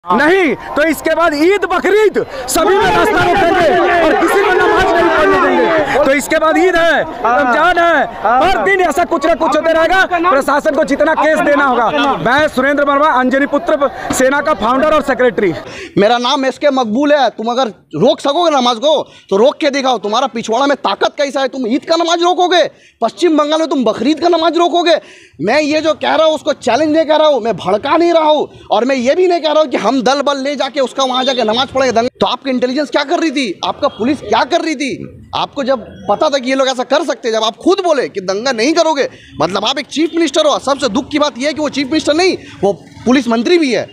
नहीं तो इसके बाद ईद बकरीद सभी में रास्ता रोकेंगे और किसी को नमाज नहीं पढ़ने देंगे। तो इसके बाद ईद है, रमजान है, हर दिन ऐसा कुछ न कुछ होते रहेगा। प्रशासन को जितना केस देना होगा। मैं सुरेंद्र वर्मा, अंजनी पुत्र सेना का फाउंडर और सेक्रेटरी। मेरा नाम एसके मकबूल है। तुम अगर रोक सकोगे नमाज को तो रोक के दिखाओ। तुम्हारा पिछवाड़ा में ताकत कैसा है? तुम ईद का नमाज रोकोगे? पश्चिम बंगाल में तुम बकरीद का नमाज रोकोगे? मैं ये जो कह रहा हूँ उसको चैलेंज नहीं कर रहा हूँ, मैं भड़का नहीं रहा हूँ, और मैं ये भी नहीं कह रहा हूँ कि हम दल बल ले जाके उसका वहां जाके नमाज पढ़ेंगे। तो आपकी इंटेलिजेंस क्या कर रही थी? आपका पुलिस क्या कर रही थी? आपको जब पता था कि ये लोग ऐसा कर सकते हैं, जब आप खुद बोले कि दंगा नहीं करोगे, मतलब आप एक चीफ मिनिस्टर हो। सबसे दुख की बात यह है कि वो चीफ मिनिस्टर नहीं, वो पुलिस मंत्री भी है।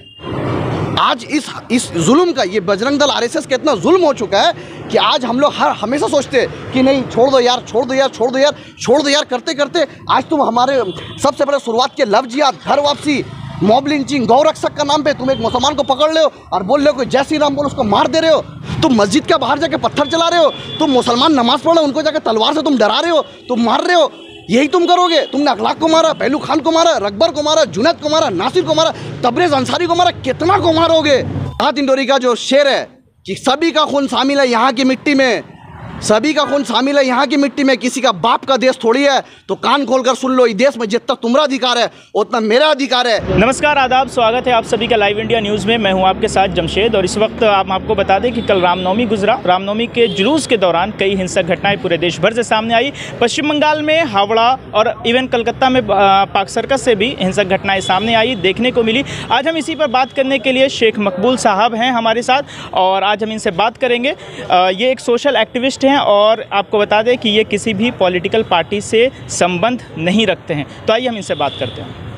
आज इस जुल्म का, ये बजरंग दल आरएसएस का इतना जुल्म हो चुका है कि आज हम लोग हमेशा सोचते हैं कि नहीं छोड़ दो यार, छोड़ दो यार, छोड़ दो यार, छोड़ दो यार करते करते आज तुम हमारे सबसे पहले शुरुआत के लव जिहाद, घर वापसी, मॉब लिंचिंग, गौ रक्षक का नाम पे तुम एक मुसलमान को पकड़ ले हो और बोल रहे हो कि जय श्री राम बोल, उसको मार दे रहे हो। तुम मस्जिद के बाहर जाके पत्थर चला रहे हो। तुम मुसलमान नमाज पढ़ रहे हो, उनको जाके तलवार से तुम डरा रहे हो, तुम मार रहे हो। यही तुम करोगे? तुमने अखलाक को मारा, पहलू खान को मारा, रकबर को मारा, जुनैद को मारा, नासिर को मारा, तबरेज अंसारी को मारा, कितना को मारोगे? दिंडोरी का जो शेर है कि सभी का खून शामिल है यहाँ की मिट्टी में, सभी का खून शामिल है यहाँ की मिट्टी में, किसी का बाप का देश थोड़ी है। तो कान खोलकर सुन लो, इस देश में जितना तुम्हारा अधिकार है उतना मेरा अधिकार है। नमस्कार, आदाब, स्वागत है आप सभी का लाइव इंडिया न्यूज़ में। मैं हूं आपके साथ जमशेद और इस वक्त आपको बता दें कि कल रामनवमी गुजरा। रामनवमी के जुलूस के दौरान कई हिंसक घटनाएं पूरे देश भर से सामने आई। पश्चिम बंगाल में हावड़ा और इवन कलकत्ता में पाक सर्कस से भी हिंसक घटनाएं सामने आई, देखने को मिली। आज हम इसी पर बात करने के लिए शेख मकबूल साहब हैं हमारे साथ और आज हम इनसे बात करेंगे। ये एक सोशल एक्टिविस्ट हैं और आपको बता दें कि ये किसी भी पॉलिटिकल पार्टी से संबंध नहीं रखते हैं। तो आइए हम इनसे बात करते हैं।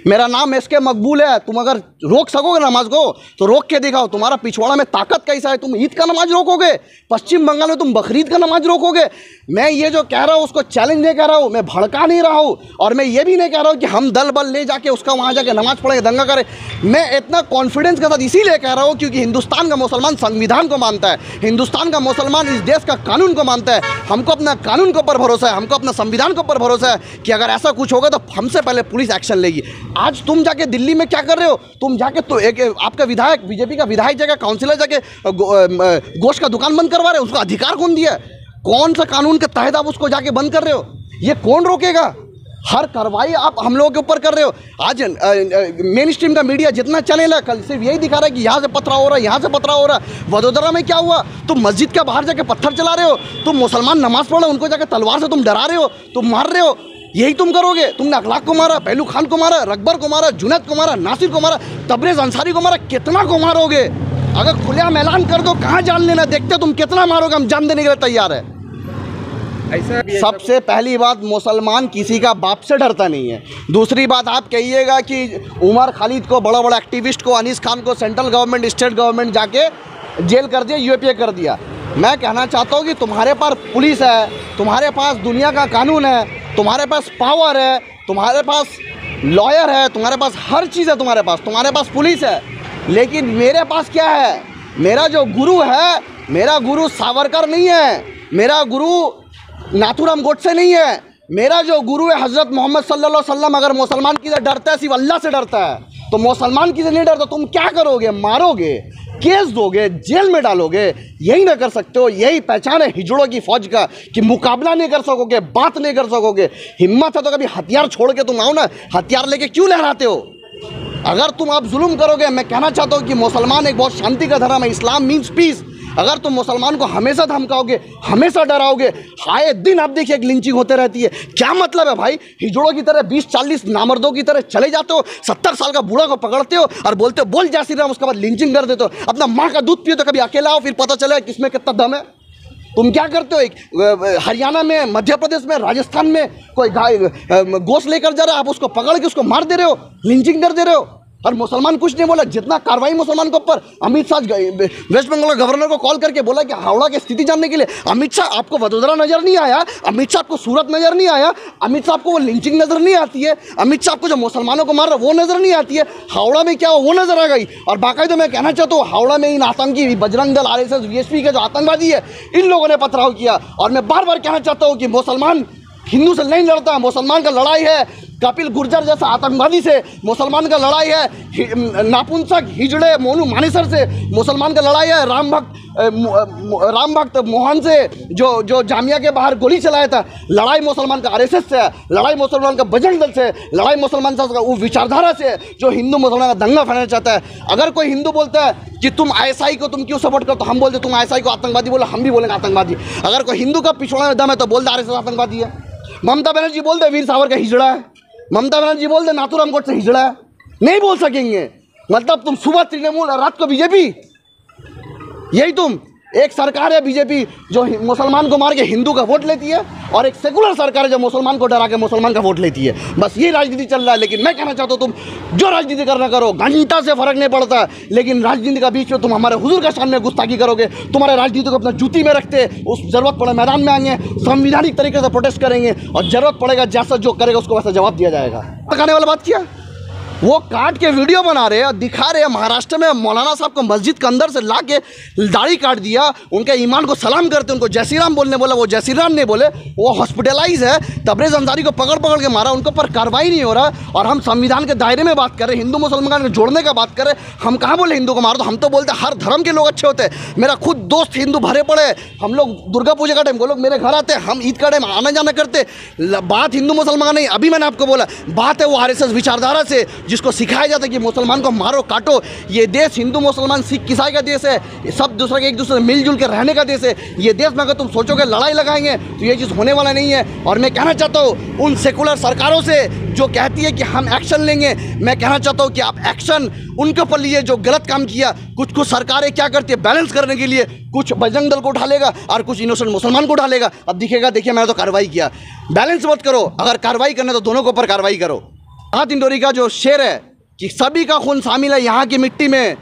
मेरा नाम एसके मकबूल है। तुम अगर रोक सकोगे नमाज को तो रोक के दिखाओ। तुम्हारा पिछवाड़ा में ताकत कैसा है? तुम ईद का नमाज रोकोगे? पश्चिम बंगाल में तुम बकरीद का नमाज रोकोगे? मैं ये जो कह रहा हूँ उसको चैलेंज नहीं कर रहा हूँ, मैं भड़का नहीं रहा हूँ, और मैं ये भी नहीं कह रहा हूँ कि हम दल बल ले जाके उसका वहाँ जाके नमाज पढ़ेंगे, दंगा करें। मैं इतना कॉन्फिडेंस के साथ इसीलिए कह रहा हूँ क्योंकि हिंदुस्तान का मुसलमान संविधान को मानता है, हिंदुस्तान का मुसलमान इस देश का कानून को मानता है। हमको अपना कानून के ऊपर भरोसा है, हमको अपना संविधान के ऊपर भरोसा है कि अगर ऐसा कुछ होगा तो हमसे पहले पुलिस एक्शन लेगी। आज तुम जाके दिल्ली में क्या कर रहे हो? तुम जाके तो एक आपका विधायक, बीजेपी का विधायक जाके काउंसिलर जाके गोश्त का दुकान बंद करवा रहे हो, उसको अधिकार कौन दिया? कौन सा कानून के तहत आप उसको जाके बंद कर रहे हो? ये कौन रोकेगा? हर कार्रवाई आप हम लोगों के ऊपर कर रहे हो। आज मेन स्ट्रीम का मीडिया जितना चलेगा कल सिर्फ यही दिखा रहा है कि यहाँ से पथराव हो रहा है, यहाँ से पथराव हो रहा है। वडोदरा में क्या हुआ? तुम मस्जिद के बाहर जाके पत्थर चला रहे हो, तुम मुसलमान नमाज पढ़ रहे हो, उनको जाके तलवार से तुम डरा रहे हो, तुम मार रहे हो। यही तुम करोगे? तुमने अखलाक को मारा, पहलू खान को मारा, रकबर को मारा, जुनैद को मारा, नासिर को मारा, तबरेज अंसारी को मारा, कितना को मारोगे? अगर खुलेआम ऐलान कर दो, कहाँ जान लेना, देखते तुम कितना मारोगे, हम जान देने के लिए तैयार है। सबसे पहली बात, मुसलमान किसी का बाप से डरता नहीं है। दूसरी बात, आप कहिएगा कि उमर खालिद को, बड़ा बड़ा एक्टिविस्ट को, अनीस खान को सेंट्रल गवर्नमेंट, स्टेट गवर्नमेंट जाके जेल कर दिया, यूएपीए कर दिया। मैं कहना चाहता हूँ कि तुम्हारे पास पुलिस है, तुम्हारे पास दुनिया का कानून है, तुम्हारे पास पावर है, तुम्हारे पास लॉयर है, तुम्हारे पास हर चीज़ है, तुम्हारे पास पुलिस है। लेकिन मेरे पास क्या है? मेरा जो गुरु है, मेरा गुरु सावरकर नहीं है, मेरा गुरु नाथूराम गोडसे नहीं है, मेरा जो गुरु है हज़रत मोहम्मद सल्लल्लाहु अलैहि वसल्लम। अगर मुसलमान की से डरता है, सिर्फ अल्लाह से डरता है, तो मुसलमान की से नहीं डरता। तुम क्या करोगे? मारोगे, केस दोगे, जेल में डालोगे। यही ना कर सकते हो? यही पहचान है हिजड़ों की फौज का कि मुकाबला नहीं कर सकोगे, बात नहीं कर सकोगे। हिम्मत है तो कभी हथियार छोड़ के तुम आओ ना। हथियार लेके क्यों लहराते हो? अगर तुम आप जुल्म करोगे, मैं कहना चाहता हूँ कि मुसलमान एक बहुत शांति का धर्म है, इस्लाम मीन्स पीस। अगर तुम मुसलमान को हमेशा धमकाओगे, हमेशा डराओगे, आए दिन आप देखिए एक लिंचिंग होते रहती है। क्या मतलब है भाई? हिजड़ों की तरह 20-40 नामर्दों की तरह चले जाते हो, 70 साल का बूढ़ा को पकड़ते हो और बोलते हो बोल जय श्री राम, उसके बाद लिंचिंग कर देते हो। अपना माँ का दूध पियो तो कभी अकेला हो, फिर पता चले किसमें कितना दम है। तुम क्या करते हो? एक हरियाणा में, मध्य प्रदेश में, राजस्थान में कोई गाय गोश्त लेकर जा रहा है, आप उसको पकड़ के उसको मार दे रहे हो, लिंचिंग कर दे रहे हो, और मुसलमान कुछ नहीं बोला। जितना कार्रवाई मुसलमान के ऊपर, अमित शाह वेस्ट बंगाल गवर्नर को कॉल करके बोला कि हावड़ा की स्थिति जानने के लिए। अमित शाह आपको वडोदरा नजर नहीं आया, अमित शाह आपको सूरत नजर नहीं आया, अमित शाह आपको वो लिंचिंग नजर नहीं आती है, अमित शाह आपको जो मुसलमानों को मार रहा है वो नजर नहीं आती है। हावड़ा में क्या हो वो नजर आ गई। और बाकायदा मैं कहना चाहता हूँ, हावड़ा में इन आतंकी बजरंग दल, आरएसएस, वीएसपी के जो आतंकवादी है, इन लोगों ने पथराव किया। और मैं बार बार कहना चाहता हूँ कि मुसलमान हिंदू से नहीं लड़ता, मुसलमान का लड़ाई है कपिल गुर्जर जैसा आतंकवादी से मुसलमान का लड़ाई है, नापुंसक हिजड़े मोनू मानेसर से मुसलमान का लड़ाई है, राम भक्त मोहन से जो जामिया के बाहर गोली चलाया था, लड़ाई मुसलमान का आरएसएस से है, लड़ाई मुसलमान का बजरंग दल से, लड़ाई मुसलमान का वो विचारधारा से जो हिंदू मुसलमान का दंगा फैलाना चाहता है। अगर कोई हिंदू बोलता है कि तुम आईएसआई को तुम क्यों सपोर्ट करो, तो हम बोलते तुम आईएसआई को आतंकवादी बोले, हम भी बोलेंगे आतंकवादी। अगर कोई हिंदू का पिछवाड़े में दम है तो बोलते आरएसएस आतंकवादी है। ममता बनर्जी बोलते वीर सावरकर हिजड़ा है, ममता बनर्जी बोलते नाथूराम गोडसे हिजड़ा है, नहीं बोल सकेंगे। मतलब तुम सुबह तृणमूल और रात को बीजेपी, यही तुम। एक सरकार है बीजेपी जो मुसलमान को मार के हिंदू का वोट लेती है, और एक सेकुलर सरकार है जो मुसलमान को डरा के मुसलमान का वोट लेती है। बस ये राजनीति चल रहा है। लेकिन मैं कहना चाहता हूँ तुम जो राजनीति करना करो, घंटा से फर्क नहीं पड़ता, लेकिन राजनीति का बीच में तुम हमारे हुजूर का सामने गुस्ताखी करोगे, तुम्हारे राजनीति को अपना जूती में रखते, उस जरूरत पड़े मैदान में आएंगे, संवैधानिक तरीके से प्रोटेस्ट करेंगे, और जरूरत पड़ेगा जैसा जो करेगा उसको वैसा जवाब दिया जाएगा। कहने वाला बात किया, वो काट के वीडियो बना रहे हैं, दिखा रहे हैं महाराष्ट्र में मौलाना साहब को मस्जिद के अंदर से ला के दाढ़ी काट दिया, उनके ईमान को सलाम करते, उनको जय श्री राम बोलने बोला, वो जय श्री राम नहीं बोले, वो हॉस्पिटलाइज है। तबरेज़ अंसारी को पकड़ पकड़ के मारा, उनके ऊपर कार्रवाई नहीं हो रहा। और हम संविधान के दायरे में बात करें, हिंदू मुसलमान को जोड़ने का बात करें, हम कहाँ बोले हिंदू को मार दो, हम तो बोलते हर धर्म के लोग अच्छे होते हैं। मेरा खुद दोस्त हिंदू भरे पड़े, हम लोग दुर्गा पूजा का टाइम वो लोग मेरे घर आते, हम ईद का टाइम आना जाना करते। बात हिंदू मुसलमान नहीं, अभी मैंने आपको बोला बात है वो आरएसएस विचारधारा से, जिसको सिखाया जाता है कि मुसलमान को मारो काटो। ये देश हिंदू मुसलमान सिख ईसाई का देश है, सब दूसरे के एक दूसरे से मिलजुल के रहने का देश है। ये देश में अगर तुम सोचोगे लड़ाई लगाएंगे तो ये चीज़ होने वाला नहीं है। और मैं कहना चाहता हूँ उन सेकुलर सरकारों से जो कहती है कि हम एक्शन लेंगे, मैं कहना चाहता हूँ कि आप एक्शन उनके ऊपर लिए जो गलत काम किया। कुछ सरकारें क्या करती है बैलेंस करने के लिए, कुछ बजरंग दल को उठा लेगा और कुछ इनोसेंट मुसलमान को उठा लेगा। अब दिखेगा देखिए मैंने तो कार्रवाई किया। बैलेंस मत करो, अगर कार्रवाई करना तो दोनों के ऊपर कार्रवाई करो। हाथ इंडोरी का जो शेर है कि सभी का खून शामिल है यहाँ की मिट्टी में,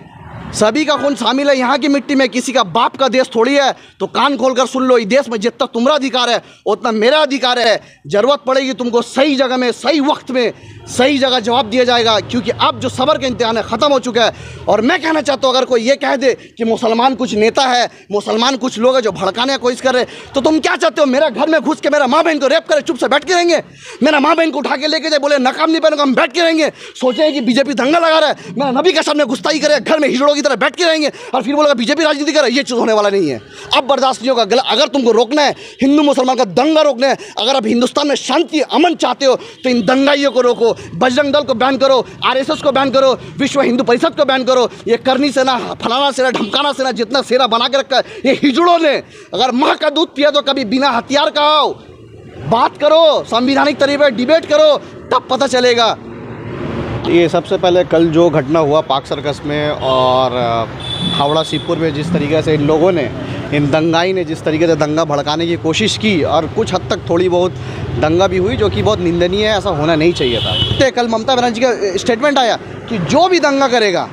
सभी का खून शामिल है यहाँ की मिट्टी में, किसी का बाप का देश थोड़ी है। तो कान खोलकर सुन लो, इस देश में जितना तुम्हारा अधिकार है उतना मेरा अधिकार है। जरूरत पड़ेगी तुमको सही जगह में सही वक्त में सही जगह जवाब दिया जाएगा, क्योंकि अब जो सबर का इम्तिहान है ख़त्म हो चुका है। और मैं कहना चाहता हूँ अगर कोई ये कह दे कि मुसलमान कुछ नेता है, मुसलमान कुछ लोग हैं जो भड़काने की कोशिश कर रहे, तो तुम क्या चाहते हो? मेरा घर में घुस के मेरा माँ बहन को रेप करे, चुप से बैठ के रहेंगे? मेरा माँ बहन को उठा के लेके जाए, बोले नकाब नहीं पहनोगे, हम बैठ के रहेंगे? सोचें कि बीजेपी दंगा लगा रहा है, मेरा नबी के सामने गुस्ताखी करे, घर में हिजड़ों की तरह बैठ के रहेंगे और फिर बोलेगा बीजेपी राजनीति करे? ये चीज़ होने वाला नहीं है। अब बर्दाश्त नहीं होगा। अगर तुमको रोकना है, हिंदू मुसलमान का दंगा रोकना है, अगर आप हिंदुस्तान में शांति अमन चाहते हो तो इन दंगाइयों को रोको। बजरंग दल को बैन करो, आरएसएस को बैन करो, विश्व हिंदू परिषद को बैन करो। ये करनी सेना, फलाना सेना, ढमकाना सेना, जितना सेना बना के रखा है ये हिजड़ों ने। अगर माँ का दूध पिया तो कभी बिना हथियार का आओ, बात करो, संवैधानिक तरीके पर डिबेट करो, तब पता चलेगा। ये सबसे पहले कल जो घटना हुआ पार्क सर्कस में और हावड़ा सीपुर में, जिस तरीके से इन लोगों ने, इन दंगाई ने जिस तरीके से दंगा भड़काने की कोशिश की और कुछ हद तक थोड़ी बहुत दंगा भी हुई, जो कि बहुत निंदनीय है, ऐसा होना नहीं चाहिए था। कल ममता बनर्जी का स्टेटमेंट आया कि जो भी दंगा करेगा,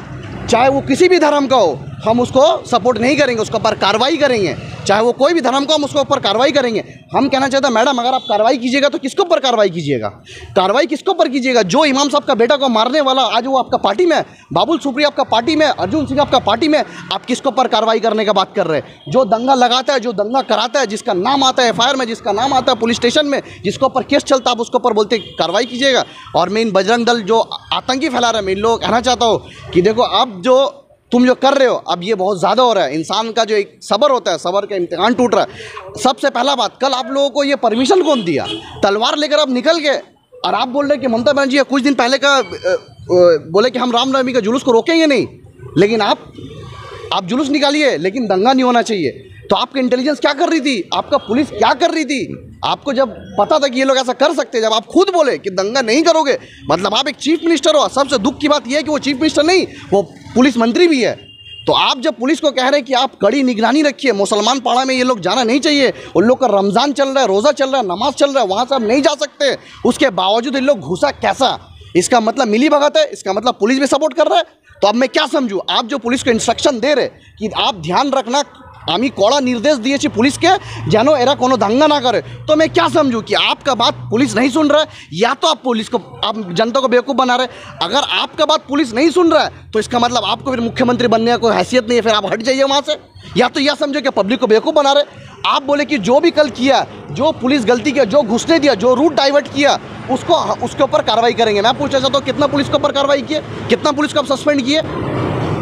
चाहे वो किसी भी धर्म का हो, हम उसको सपोर्ट नहीं करेंगे, उसके ऊपर कार्रवाई करेंगे। चाहे वो कोई भी धर्म का, हम उसके ऊपर कार्रवाई करेंगे। हम कहना चाहते हैं मैडम अगर आप कार्रवाई कीजिएगा तो किसके ऊपर कार्रवाई कीजिएगा? कार्रवाई किसके ऊपर कीजिएगा? जो इमाम साहब का बेटा को मारने वाला आज वो आपका पार्टी में, बाबुल सुप्रिया आपका पार्टी में, अर्जुन सिंह आपका पार्टी में, आप किसके ऊपर कार्रवाई करने का बात कर रहे हैं? जो दंगा लगाता है, जो दंगा कराता है, जिसका नाम आता है एफआईआर में, जिसका नाम आता है पुलिस स्टेशन में, जिसके ऊपर केस चलता है, आप उसके ऊपर बोलते कार्रवाई कीजिएगा। और मैं इन बजरंग दल जो आतंकी फैला रहा है, मैं इन लोगों को कहना चाहता हूँ कि देखो अब जो तुम जो कर रहे हो अब ये बहुत ज़्यादा हो रहा है। इंसान का जो एक सब्र होता है, सब्र का इम्तिहान टूट रहा है। सबसे पहला बात, कल आप लोगों को ये परमिशन कौन दिया? तलवार लेकर आप निकल गए और आप बोल रहे कि ममता बनर्जी कुछ दिन पहले का बोले कि हम रामनवमी का जुलूस को रोकेंगे नहीं, लेकिन आप जुलूस निकालिए लेकिन दंगा नहीं होना चाहिए। तो आपकी इंटेलिजेंस क्या कर रही थी? आपका पुलिस क्या कर रही थी? आपको जब पता था कि ये लोग ऐसा कर सकते हैं, जब आप खुद बोले कि दंगा नहीं करोगे, मतलब आप एक चीफ मिनिस्टर हो। सबसे दुख की बात यह है कि वो चीफ मिनिस्टर नहीं, वो पुलिस मंत्री भी है। तो आप जब पुलिस को कह रहे हैं कि आप कड़ी निगरानी रखिए, मुसलमान पाड़ा में ये लोग जाना नहीं चाहिए, उन लोग का रमज़ान चल रहा है, रोज़ा चल रहा है, नमाज चल रहा है, वहाँ से आप नहीं जा सकते, उसके बावजूद इन लोग घुसा कैसा? इसका मतलब मिली भगत है, इसका मतलब पुलिस भी सपोर्ट कर रहा है। तो अब मैं क्या समझूँ? आप जो पुलिस को इंस्ट्रक्शन दे रहे कि आप ध्यान रखना आमी कड़ा निर्देश दिए पुलिस के जानो एरा कोनो दंगा ना करे। तो मैं क्या समझूं कि आपका बात पुलिस नहीं सुन रहा है, या तो आप पुलिस को, आप जनता को बेवकूफ़ बना रहे। अगर आपका बात पुलिस नहीं सुन रहा है तो इसका मतलब आपको फिर मुख्यमंत्री बनने का कोई हैसियत नहीं है, फिर आप हट जाइए वहाँ से। या तो यह समझो कि पब्लिक को बेवकूफ़ बना रहे। आप बोले कि जो भी कल किया, जो पुलिस गलती किया, जो घुसने दिया, जो रूट डाइवर्ट किया, उसके ऊपर कार्रवाई करेंगे। मैं पूछना चाहता हूँ कितना पुलिस के ऊपर कार्रवाई किए, कितना पुलिस को आप सस्पेंड किए।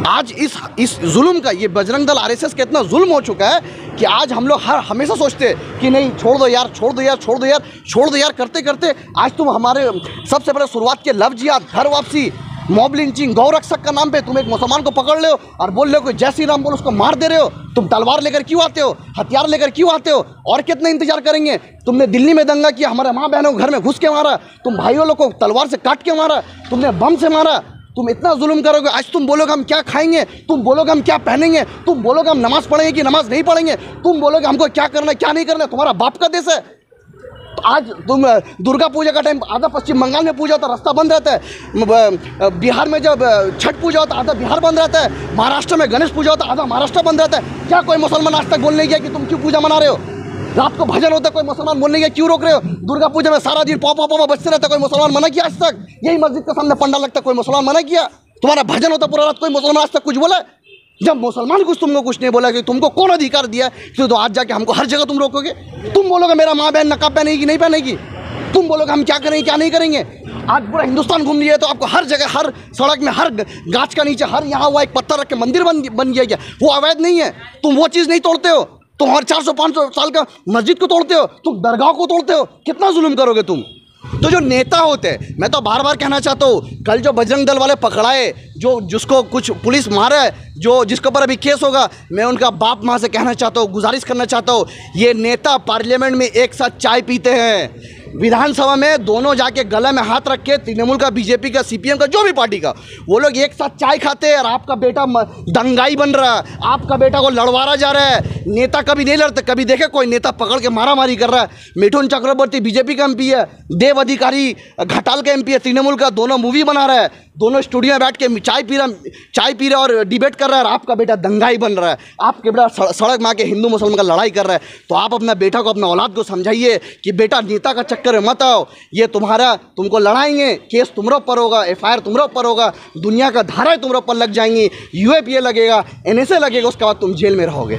आज इस जुल्म का, ये बजरंग दल आरएसएस का इतना जुल्म हो चुका है कि आज हम लोग हमेशा सोचते हैं कि नहीं छोड़ दो यार, छोड़ दो यार, छोड़ दो यार, छोड़ दो यार करते करते आज तुम हमारे सबसे पहले शुरुआत के लव जिहाद, घर वापसी, मॉब लिंचिंग, गौ रक्षक का नाम पे तुम एक मुसलमान को पकड़ ले हो और बोल रहे हो कि जय श्री राम बोल, उसको मार दे रहे हो। तुम तलवार लेकर क्यों आते हो, हथियार लेकर क्यों आते हो? और कितना इंतजार करेंगे? तुमने दिल्ली में दंगा किया, हमारे माँ बहनों को घर में घुस के मारा, तुम भाइयों लोग को तलवार से काट के मारा, तुमने बम से मारा। तुम इतना जुल्म करोगे, आज तुम बोलोगे हम क्या खाएंगे, तुम बोलोगे हम क्या पहनेंगे, तुम बोलोगे हम नमाज पढ़ेंगे कि नमाज नहीं पढ़ेंगे, तुम बोलोगे हमको क्या करना है क्या नहीं करना है। तुम्हारा बाप का देश है। तो आज तुम दुर्गा पूजा का टाइम आधा पश्चिम बंगाल में पूजा होता है, रास्ता बंद रहता है। बिहार में जब छठ पूजा होता है आधा बिहार बंद रहता है। महाराष्ट्र में गणेश पूजा होता है आधा महाराष्ट्र बंद रहता है। क्या कोई मुसलमान आज तक बोल नहीं गया कि तुम क्यों पूजा मना रहे हो? रात को भजन होता है, कोई मुसलमान बोलने गया क्यों रोक रहे हो? दुर्गा पूजा में सारा दिन पॉपा पॉपा बजते रहता है, कोई मुसलमान मना किया आज तक? यही मस्जिद के सामने पंडाल लगता है, कोई मुसलमान मना किया? तुम्हारा भजन होता पूरा रात, कोई मुसलमान आज तक कुछ बोला? जब मुसलमान कुछ तुमको कुछ नहीं बोला कि तुमको कौन अधिकार दिया कि तो आज जाके हमको हर जगह तुम रोकोगे? तुम बोलोगे मेरा माँ बहन नकाब पहनेगी नहीं पहनेगी, तुम बोलोगे हम क्या करेंगे क्या नहीं करेंगे। आज पूरा हिंदुस्तान घूम लिए तो आपको हर जगह, हर सड़क में, हर गाछ का नीचे, हर यहाँ हुआ एक पत्थर रख के मंदिर बन गया क्या? वो अवैध नहीं है? तुम वो चीज़ नहीं तोड़ते हो, तुम हर 400-500 साल का मस्जिद को तोड़ते हो, तुम दरगाह को तोड़ते हो। कितना जुल्म करोगे तुम? तो जो नेता होते हैं, मैं तो बार बार कहना चाहता हूँ, कल जो बजरंग दल वाले पकड़ाए, जिसको कुछ पुलिस मारा है, जिसके ऊपर अभी केस होगा, मैं उनका बाप माँ से कहना चाहता हूँ, गुजारिश करना चाहता हूँ, ये नेता पार्लियामेंट में एक साथ चाय पीते हैं, विधानसभा में दोनों जाके गले में हाथ रख के, तृणमूल का, बीजेपी का, सीपीएम का, जो भी पार्टी का, वो लोग एक साथ चाय खाते हैं। और आपका बेटा दंगाई बन रहा है, आपका बेटा को लड़वारा जा रहा है। नेता कभी नहीं लड़ते, कभी देखे कोई नेता पकड़ के मारामारी कर रहा है? मिठुन चक्रवर्ती बीजेपी का एमपी है, देव अधिकारी घाटाल का एमपी है, तृणमूल का, दोनों मूवी बना रहा है, दोनों स्टूडियो में बैठ के चाय पी रहा और डिबेट कर रहा है। और आपका बेटा दंगाई बन रहा है, आपके बेटा सड़क में आके हिंदू मुसलमान का लड़ाई कर रहा है। तो आप अपना बेटा को, अपना औलाद को समझाइए कि बेटा नेता का चक्कर में मत आओ, ये तुमको लड़ाएंगे, केस तुम्हारे ऊपर होगा, एफआईआर तुम्हारे ऊपर होगा, दुनिया का धाराएं तुम्हारे ऊपर लग जाएंगी, यूएपीए लगेगा, एनएसए लगेगा, उसके बाद तुम जेल में रहोगे।